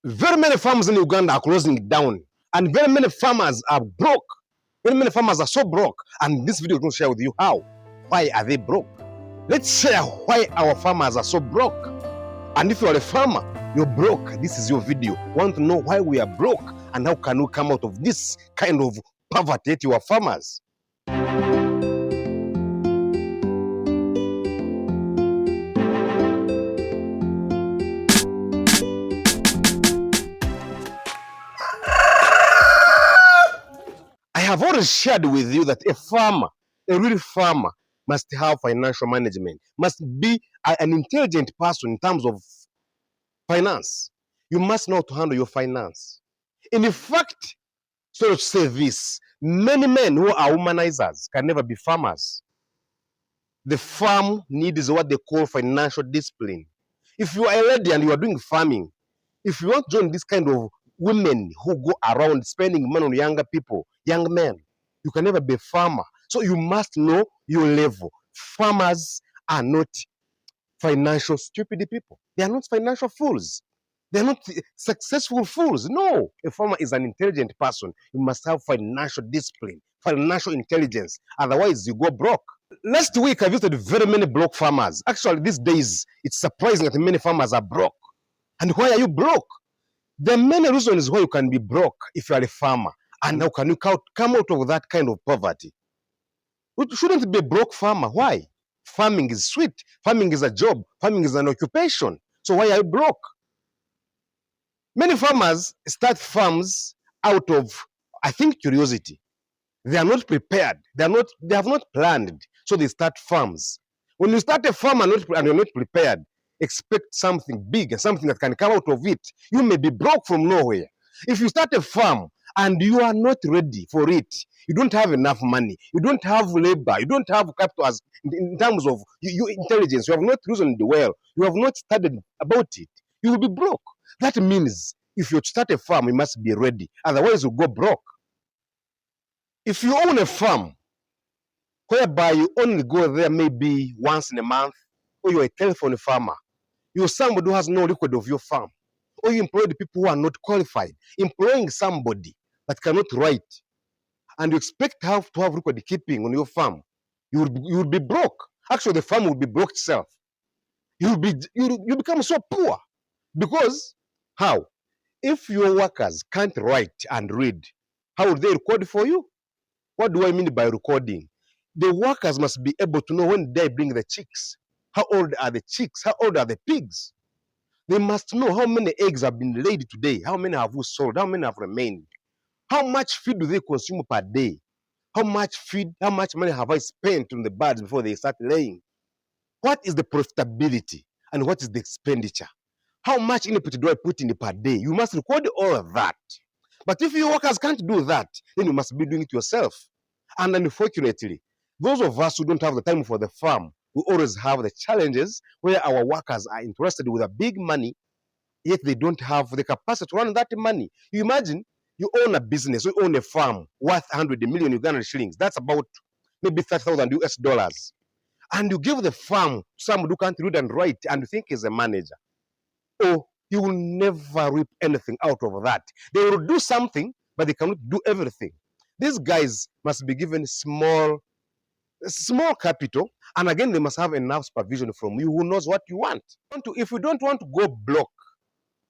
Very many farms in Uganda are closing down, and very many farmers are broke. Very many farmers are so broke, and this video is going to share with you how. Why are they broke? Let's share why our farmers are so broke. And if you are a farmer, you're broke, this is your video. Want to know why we are broke and how can we come out of this kind of poverty to our farmers? I have already shared with you that a farmer, a real farmer, must have financial management, must be an intelligent person in terms of finance. You must know how to handle your finance. In fact, so to say this, many men who are womanizers can never be farmers. The farm needs what they call financial discipline. If you are a lady and you are doing farming, if you want to join this kind of women who go around spending money on younger people, young men, you can never be a farmer. So you must know your level. Farmers are not financial stupid people. They are not financial fools. They are not successful fools. No, a farmer is an intelligent person. You must have financial discipline, financial intelligence. Otherwise, you go broke. Last week, I visited very many broke farmers. Actually, these days, it's surprising that many farmers are broke. And why are you broke? There are many reasons why you can be broke if you are a farmer. And how can you come out of that kind of poverty? You shouldn't be a broke farmer. Why? Farming is sweet. Farming is a job. Farming is an occupation. So why are you broke? Many farmers start farms out of, I think, curiosity. They are not prepared. They have not planned. So they start farms. When you start a farm and you're not prepared, expect something big and something that can come out of it. You may be broke from nowhere. If you start a farm and you are not ready for it, you don't have enough money, you don't have labor, you don't have capital as in terms of your intelligence, you have not reasoned well, you have not studied about it, you will be broke. That means if you start a farm, you must be ready. Otherwise, you'll go broke. If you own a farm, whereby you only go there maybe once in a month, or you're a telephone farmer, you're somebody who has no record of your farm, or you employ the people who are not qualified, employing somebody that cannot write, and you expect to have record keeping on your farm, you will be broke. Actually, the farm will be broke itself. You become so poor. Because how? If your workers can't write and read, how will they record for you? What do I mean by recording? The workers must be able to know when they bring the chicks. How old are the chicks? How old are the pigs? They must know how many eggs have been laid today, how many have we sold, how many have remained, how much feed do they consume per day, how much money have I spent on the birds before they start laying, what is the profitability and what is the expenditure, how much input do I put in per day. You must record all of that. But if your workers can't do that, then you must be doing it yourself. And unfortunately, those of us who don't have the time for the farm, we always have the challenges where our workers are interested with a big money, yet they don't have the capacity to run that money. You imagine you own a business, you own a farm worth 100 million Ugandan shillings. That's about maybe 30,000 US dollars. And you give the farm to somebody who can't read and write and you think he's a manager. Oh, you will never reap anything out of that. They will do something, but they cannot do everything. These guys must be given small capital, and again, they must have enough supervision from you who knows what you want. If you don't want to go broke,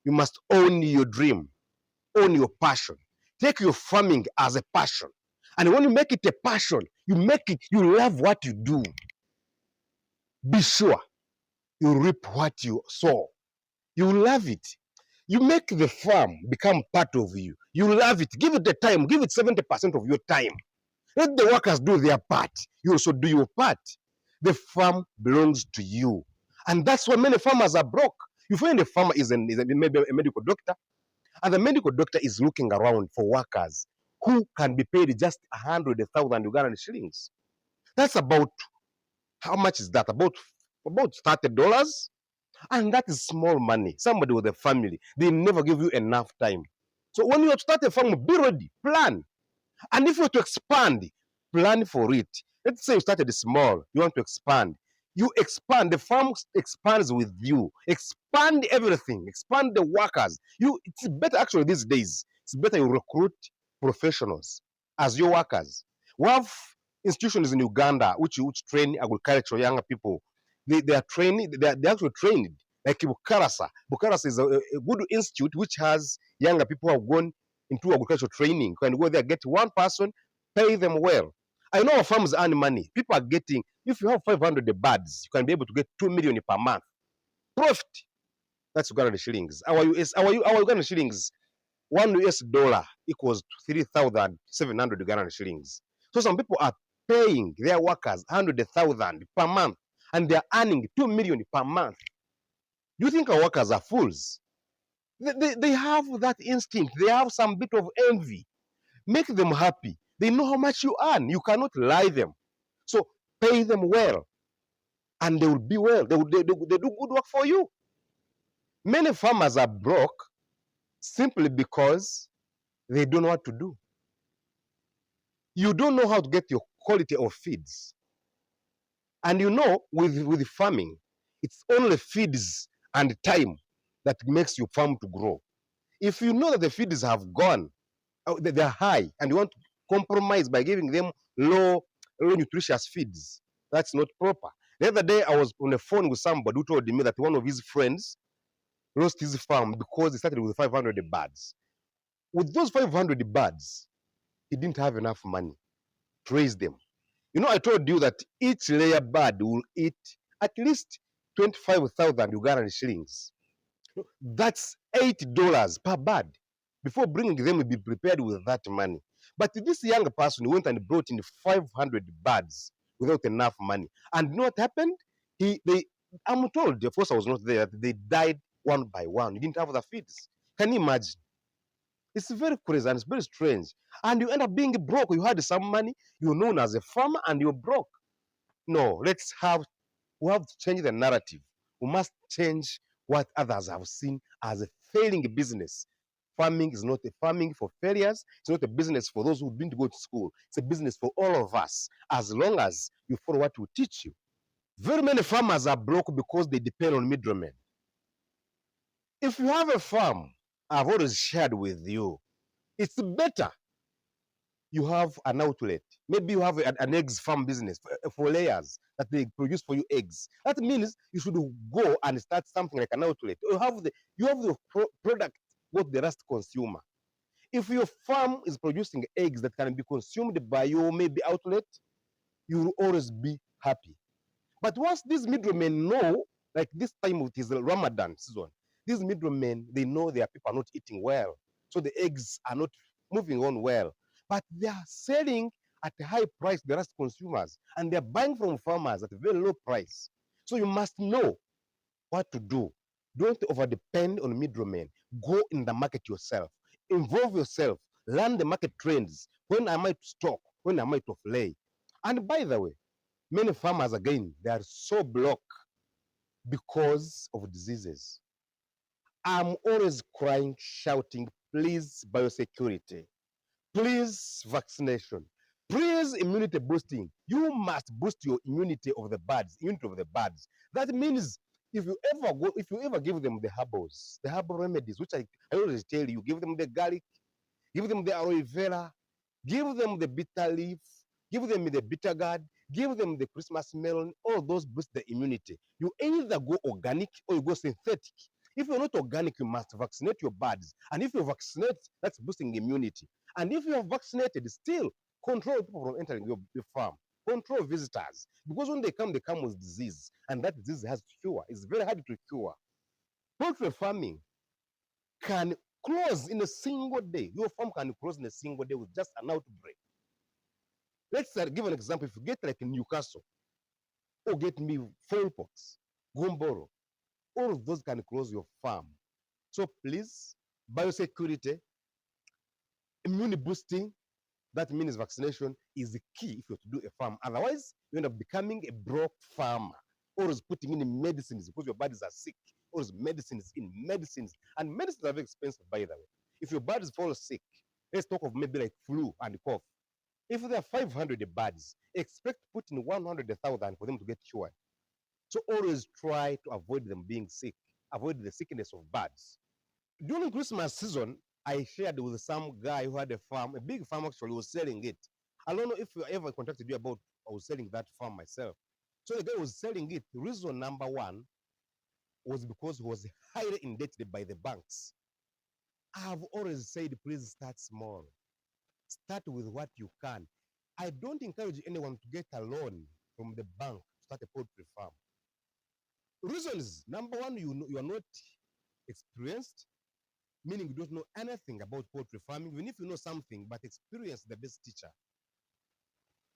you must own your dream, own your passion. Take your farming as a passion. And when you make it a passion, you love what you do. Be sure you reap what you sow. You love it. You make the farm become part of you. You love it. Give it the time. Give it 70% of your time. Let the workers do their part. You also do your part. The farm belongs to you. And that's why many farmers are broke. You find a farmer is maybe a medical doctor, and the medical doctor is looking around for workers who can be paid just 100,000 Ugandan shillings. That's about, how much is that? About $30? And that is small money. Somebody with a family, they never give you enough time. So when you start a farm, be ready, plan. And if you want to expand, plan for it. Let's say you started small, you want to expand. You expand, the farm expands with you. Expand everything, expand the workers. It's better actually these days. It's better you recruit professionals as your workers. We have institutions in Uganda which train agricultural younger people. They are training, they're actually trained. Like Bukarasa. Bukarasa is a good institute which has younger people who have gone into agricultural training. You can go there, get one person, pay them well. I know our farms earn money. People are getting, if you have 500 birds, you can be able to get 2 million per month. Profit. That's Ugandan shillings. Our Ugandan shillings, $1 equals 3,700 Ugandan shillings. So some people are paying their workers 100,000 per month and they're earning 2 million per month. Do you think our workers are fools? They have that instinct. They have some bit of envy. Make them happy. They know how much you earn. You cannot lie them. So pay them well and they will be well. They do good work for you. Many farmers are broke simply because they don't know what to do. You don't know how to get your quality of feeds. And you know, with farming, it's only feeds and time that makes your farm to grow. If you know that the feeds have gone, they're high, and you want to compromise by giving them low nutritious feeds, that's not proper. The other day, I was on the phone with somebody who told me that one of his friends lost his farm because he started with 500 birds. With those 500 birds, he didn't have enough money to raise them. You know, I told you that each layer bird will eat at least 25,000 Ugandan shillings. That's $8 per bird. Before bringing them, be prepared with that money. But this young person went and brought in 500 birds without enough money. And you know what happened? I'm told, of course I was not there, that they died one by one. You didn't have the feeds. Can you imagine? It's very crazy and it's very strange. And you end up being broke. You had some money, you're known as a farmer, and you're broke. No, we have to change the narrative. We must change what others have seen as a failing business. Farming is not a farming for failures. It's not a business for those who didn't go to school. It's a business for all of us, as long as you follow what we teach you. Very many farmers are broke because they depend on middlemen. If you have a farm, I've always shared with you, it's better you have an outlet. Maybe you have an eggs farm business for layers that they produce for you eggs. That means you should go and start something like an outlet. You have the product what the rest consumer. If your farm is producing eggs that can be consumed by your maybe outlet, you will always be happy. But once these middlemen know, like this time it is the Ramadan season, these middlemen, they know their people are not eating well. So the eggs are not moving on well. But they are selling at a high price to the rest consumers. And they're buying from farmers at a very low price. So you must know what to do. Don't over depend on middlemen. Go in the market yourself. Involve yourself. Learn the market trends. When am I to stock? When am I to lay? And by the way, many farmers, again, they are so blocked because of diseases. I'm always crying, shouting, please, biosecurity. Please, vaccination. Please, immunity boosting. You must boost your immunity of the birds, immunity of the birds. That means if you ever give them the herbal remedies, which I always tell you, give them the garlic, give them the aloe vera, give them the bitter leaf, give them the bitter gourd, give them the Christmas melon. All those boost the immunity. You either go organic or you go synthetic. If you're not organic, you must vaccinate your birds. And if you vaccinate, that's boosting immunity. And if you are vaccinated, still control people from entering your farm. Control visitors. Because when they come with disease. And that disease has to cure. It's very hard to cure. Poultry farming can close in a single day. Your farm can close in a single day with just an outbreak. Let's give an example. If you get like in Newcastle, or get me fowl-pox, gumboro, all of those can close your farm. So please, biosecurity, immune boosting, that means vaccination is the key if you're to do a farm. Otherwise, you end up becoming a broke farmer. Always putting in medicines because your bodies are sick. Always medicines in medicines. And medicines are very expensive, by the way. If your bodies fall sick, let's talk of maybe like flu and cough. If there are 500 birds, expect put in 100,000 for them to get cured. So always try to avoid them being sick, avoid the sickness of birds. During Christmas season, I shared with some guy who had a farm, a big farm actually, was selling it. I don't know if I ever contacted you about I was selling that farm myself. So the guy was selling it. Reason number one was because he was highly indebted by the banks. I have always said, please start small. Start with what you can. I don't encourage anyone to get a loan from the bank to start a poultry farm. Reasons number one, you are not experienced, meaning you don't know anything about poultry farming, even if you know something, but experience is the best teacher.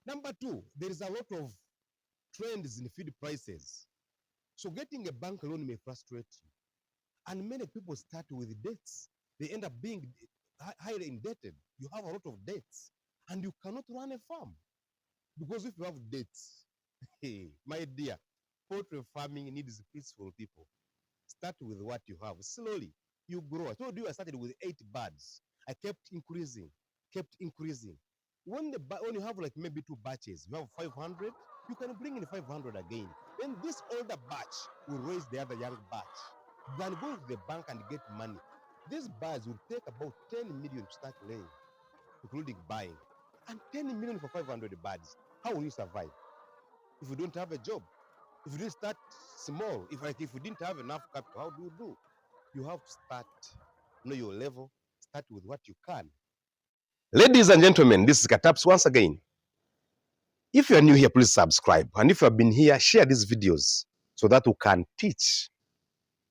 Number two, there is a lot of trends in feed prices. So getting a bank loan may frustrate you. And many people start with debts. They end up being highly indebted. You have a lot of debts and you cannot run a farm. Because if you have debts, hey, my dear, poultry farming needs peaceful people. Start with what you have. Slowly, you grow. I told you I started with 8 birds. I kept increasing, kept increasing. When you have like maybe 2 batches, you have 500, you can bring in 500 again. Then this older batch will raise the other young batch. Then go to the bank and get money. These birds will take about 10 million to start laying, including buying. And 10 million for 500 birds. How will you survive? If you don't have a job, if you didn't start small, if you didn't have enough capital, how do you do? You have to start, know your level, start with what you can. Ladies and gentlemen, this is Kataps once again. If you are new here, please subscribe. And if you have been here, share these videos so that we can teach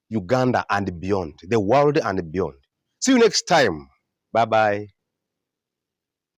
Uganda and beyond, the world and beyond. See you next time. Bye-bye.